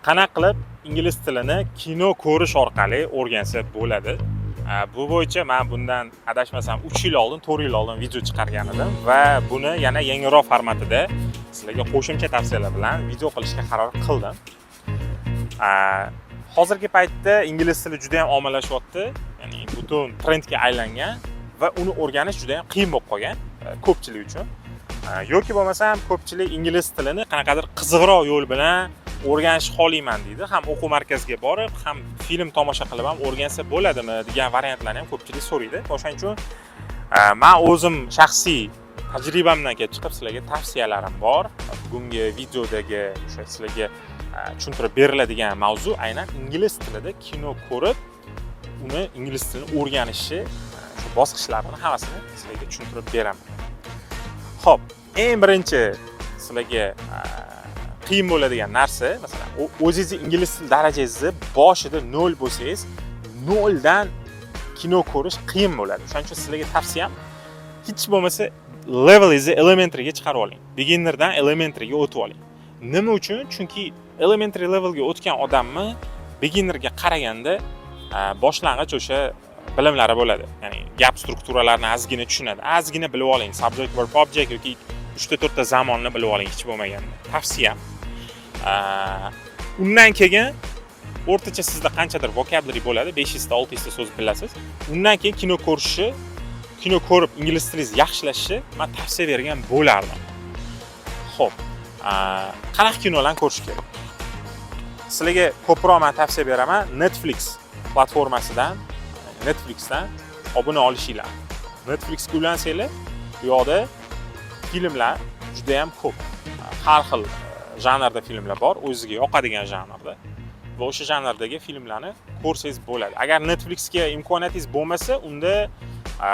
qanaqa qilib ingliz tilini kino ko'rish orqali o'rgansa bo'ladi. Bu bo'yicha men bundan adashmasam 3 yil oldin, 4 yil oldin video chiqargan edim va buni yana yangiroq formatida sizlarga qo'shimcha tavsiyalar bilan video qilishga qaror qildim. Hozirgi paytda ingliz tili juda ham ommalashyapti, ya'ni butun trendga aylangan va uni o'rganish juda ham qiyin bo'lib qolgan ko'pchilik uchun. Yoki bo'lmasam ko'pchilik ingliz tilini qanaqadir qiziqroq yo'l bilan o'rganishni xohlayman deydi. Ham o'quv markaziga borib, ham film tomosha qilib ham o'rgansa bo'ladimi degan variantlarni ham ko'pchilik so'raydi. O'shaning uchun men o'zim shaxsiy tajribamdan kelib chiqib sizlarga tavsiyalarim bor. Bugungi videodagi o'sha sizlarga tushuntirib beriladigan mavzu aynan ingliz tilida kino ko'rib, uni ingliz tilini o'rganishni shu bosqichlarini hammasini sizlarga tushuntirib beraman. Xo'p, eng birinchi sizlarga qiyin bo'ladigan narsa, masalan, o'zingiz ingliz til darajangizni boshida 0 bo'lsangiz, 0 dan kino ko'rish qiyin bo'ladi. Shuning uchun sizlarga tavsiyam hech bo'lmasa levelingizni elementaryga chiqarib oling. Beginnerdan elementaryga o'tib oling. Nima uchun? Chunki elementary levelga o'tgan odamni beginnerga qaraganda boshlang'ich o'sha bilimlari bo'ladi. Ya'ni gap strukturalarini ozgina tushunadi. Ozgina bilib oling. Subject, verb, object yoki 3-4 ta zamonni bilib oling hech bo'lmaganda. Tavsiyam. Undan keyin o'rtacha sizda qanchadir vocabulary bo'ladi, 500 ta 600 ta so'z bilasiz. Undan keyin kino ko'rib ingliz tilingizni yaxshilashni men tavsiya bergan bo'lardim. Xo'p, qanaqa kinolarni ko'rish kerak? Sizlarga ko'proq men tavsiya beraman Netflix platformasidan, Netflixdan obuna olishinglar. Netflixga ulansanglar, bu yoqda filmlar juda ham ko'p. Har xil janrda filmlar bor, o'ziga yoqadigan janrda. Va o'sha janrdagi filmlarni ko'rsangiz bo'ladi. Agar Netflixga imkoniyatingiz bo'lmasa, unda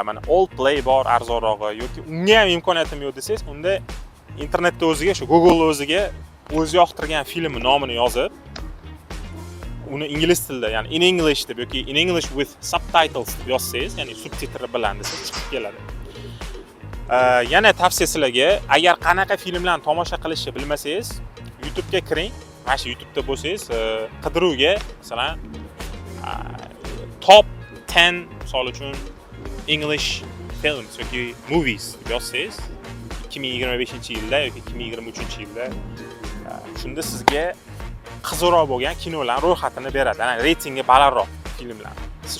mana All Play bor, arzonrog'i yoki unga ham imkoniyatim yo'q desangiz, unda internetda o'ziga, shu Google o'ziga o'zi yoqtirgan filmni nomini yozib, uni ingliz tilida, ya'ni in English deb yoki in English with subtitles deb yozsangiz, ya'ni subtitr bilan desa chiqib keladi. Yana tavsiya sizlarga, agar qanaqa filmlarni tomosha qilishni bilmasangiz, YouTube'ga kiring. Mana shu YouTube'da bo'lsangiz, qidiruvga, masalan, top 10 misol uchun English films yoki movies deb yozsangiz, 2025-yilda yoki 2023-yilda shunda sizga qiziqroq bo'lgan kinolar ro'yxatini beradi. Ya'ni reytingi balandroq filmlar.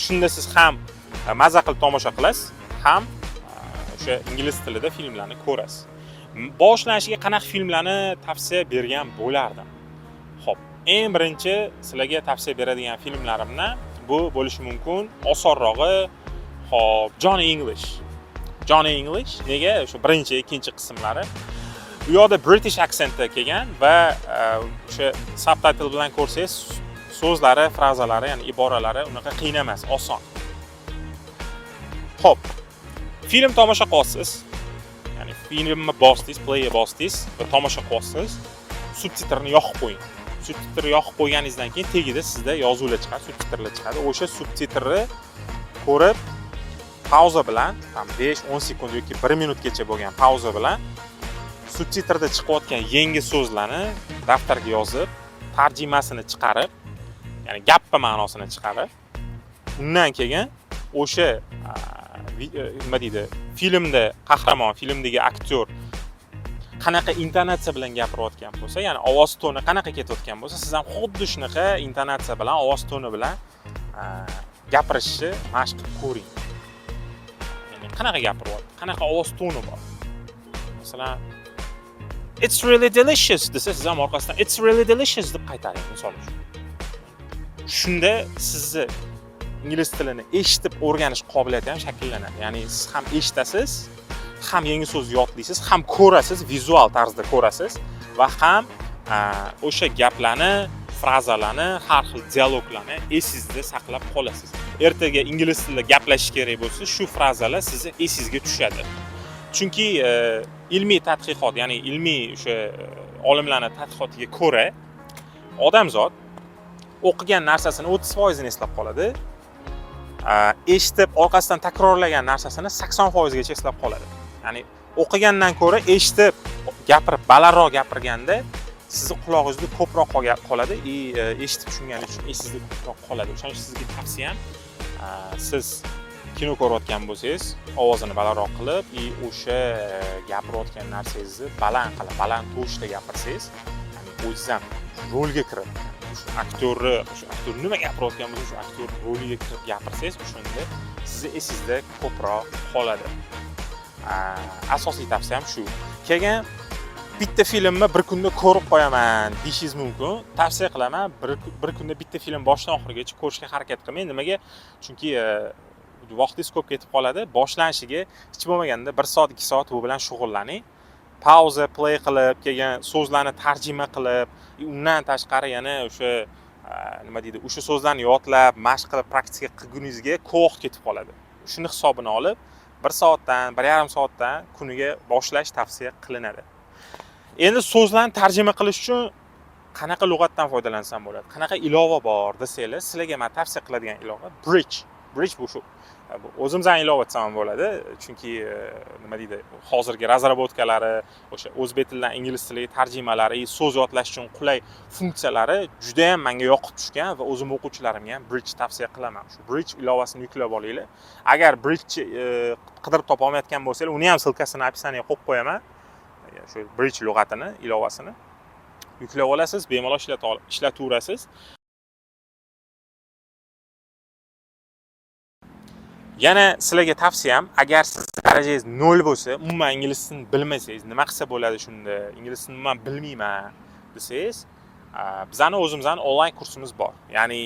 Shunda siz ham mazza qilib tomosha qilasiz, ham o'sha ingliz tilida filmlarni ko'rasiz. Boshlanishiga qanaqa filmlarni tavsiya bergan bo'lardim? Xo'p, eng birinchi sizlarga tavsiya beradigan filmlarimni bu bo'lishi mumkin. Osonrog'i, xo'p, Johnny English. Johnny English nega? O'sha birinchi, ikkinchi qismlari. Bu yoqda British accentda kelgan va o'sha subtitle bilan ko'rsangiz, so'zlari, frazalari, ya'ni iboralari unaqa qiyin emas, oson. Xo'p, film tomosha qilyapsiz. Ya'ni filmni bosdingiz, play bosdingiz va tomosha qilyapsiz. Subtitrni yoqib qo'ying. Subtitrni yoqib qo'yganingizdan keyin tagida sizda yozuvlar chiqadi, subtitrlar chiqadi. O'sha subtitrni ko'rib, pauza bilan, 5-10 sekund yoki 1 minutgacha bo'lgan pauza bilan subtitrda chiqayotgan yangi so'zlarni daftarga yozib, tarjimasini chiqarib, ya'ni gappa ma'nosini chiqarib, undan keyin o'sha nima deydi, filmda qahramon, filmdagi aktyor qanaqa intonatsiya bilan gapirayotgan bo'lsa, ya'ni ovoz toni qanaqa ketayotgan bo'lsa, siz ham xuddi shunaqa intonatsiya bilan, ovoz toni bilan gapirishni mashq qilib ko'ring. Ya'ni qanaqa gapiryapti, qanaqa ovoz toni bor. Masalan, it's really delicious desa, siz ham orqasidan it's really delicious deb qaytaring, misol uchun. Shunda sizni ingliz tilini eshitib o'rganish qobiliyati ham shakllanadi. Ya'ni siz ham eshitasiz, ham yangi so'z yodlaysiz, ham ko'rasiz, vizual tarzda ko'rasiz va ham o'sha gaplarni, frazalarni, har xil dialoglarni esingizda saqlab qolasiz. Ertaga ingliz tilida gaplashish kerak bo'lsa, shu frazalar sizni esingizga tushadi. Chunki ilmiy tadqiqot, ya'ni ilmiy o'sha olimlarning tadqiqotiga ko'ra, odamzod o'qigan narsasini 30% eslab qoladi. Eshitib orqasidan takrorlagan narsasini 80% gacha eslab qoladi. Ya'ni o'qigandan ko'ra eshitib, gapirib, balandroq gapirganda sizni qulog'ingizda ko'proq qoladi, eshitib tushunganingiz uchun esingizda ko'proq qoladi. O'shaning uchun sizga tavsiyam, siz kino ko'rayotgan bo'lsangiz, ovozini balandroq qilib, o'sha gapirayotgan narsangizni baland tovushda gapirsangiz, ya'ni o'zingiz ham rolga kirib, o'sha aktyor nima gapirayotgan bo'lsa, o'sha aktyor roliga kirib gapirsangiz, o'shanda sizni esingizda ko'proq qoladi. Asosiy tavsiyam shu. Keyin bitta filmni bir kunda ko'rib qo'yaman deyishingiz mumkin. Tavsiya qilaman, bir kunda bitta film boshdan oxirigacha ko'rishga harakat qilmang. Nimaga? Chunki vaqtingiz ko'p ketib qoladi. Boshlanishiga hech bo'lmaganda 1 soat, 2 soat bu bilan shug'ullaning. Pauza play qilib, keyin so'zlarni tarjima qilib, undan tashqari yana o'sha nima deydi, o'sha so'zlarni yodlab, mashq qilib praktика qilguningizga ko'p vaqt ketib qoladi. Shuni hisobini olib, 1 soatdan, 1,5 soatdan kuniga boshlash tavsiya qilinadi. Endi so'zlarni tarjima qilish uchun qanaqa lug'atdan foydalansam bo'ladi? Qanaqa ilova bor desanglar, sizlarga men tavsiya qiladigan ilova Bridge bu shu. O'zimizdan ilova etsam bo'ladi, chunki nima deydi, hozirgi razraботkalari, o'sha o'zbek tilidan ingliz tiliga tarjimalari, so'z yodlash uchun qulay funksiyalari juda ham menga yoqib tushgan va o'zim o'quvchilarimga ham Bridge tavsiya qilaman. Shu Bridge ilovasini yuklab olinglar. Agar Bridge qidirib topa olmayotgan bo'lsangiz, uni ham silkasini opисаниеga qo'yib qo'yaman. Shu Bridge lug'atini, ilovasini yuklab olasiz, bemalol ishlataverasiz. Yana sizlarga tavsiyam, agar siz darajangiz 0 bo'lsa, umuman ingliz tilini bilmasangiz, nima qilsa bo'ladi shunda? Ingliz tilini men bilmayman desangiz, bizning o'zimizning onlayn kursimiz bor. Ya'ni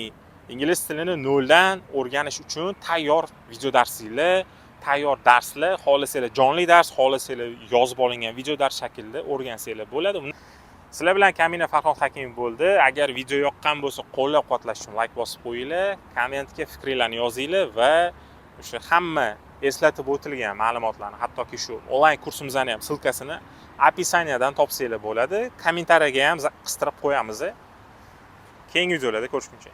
ingliz tilini 0 dan o'rganish uchun tayyor video darslar, tayyor darslar, xohlasanglar jonli dars, xohlasanglar yozib olingan video dars shaklida o'rgansanglar bo'ladi. Sizlar bilan Kamina Farhod Hakimov bo'ldi. Agar video yoqqan bo'lsa, qo'llab-quvvatlash uchun like bosib qo'yinglar, kommentga fikringizni yozinglar va o'sha hamma eslatib o'tilgan ma'lumotlarni, hattoki shu onlayn kursimizning ham silkasini opисаниеdan topsanglar bo'ladi. Kommentariyaga ham qistirib qo'yamiz. Keyingi videolarda ko'rishguncha.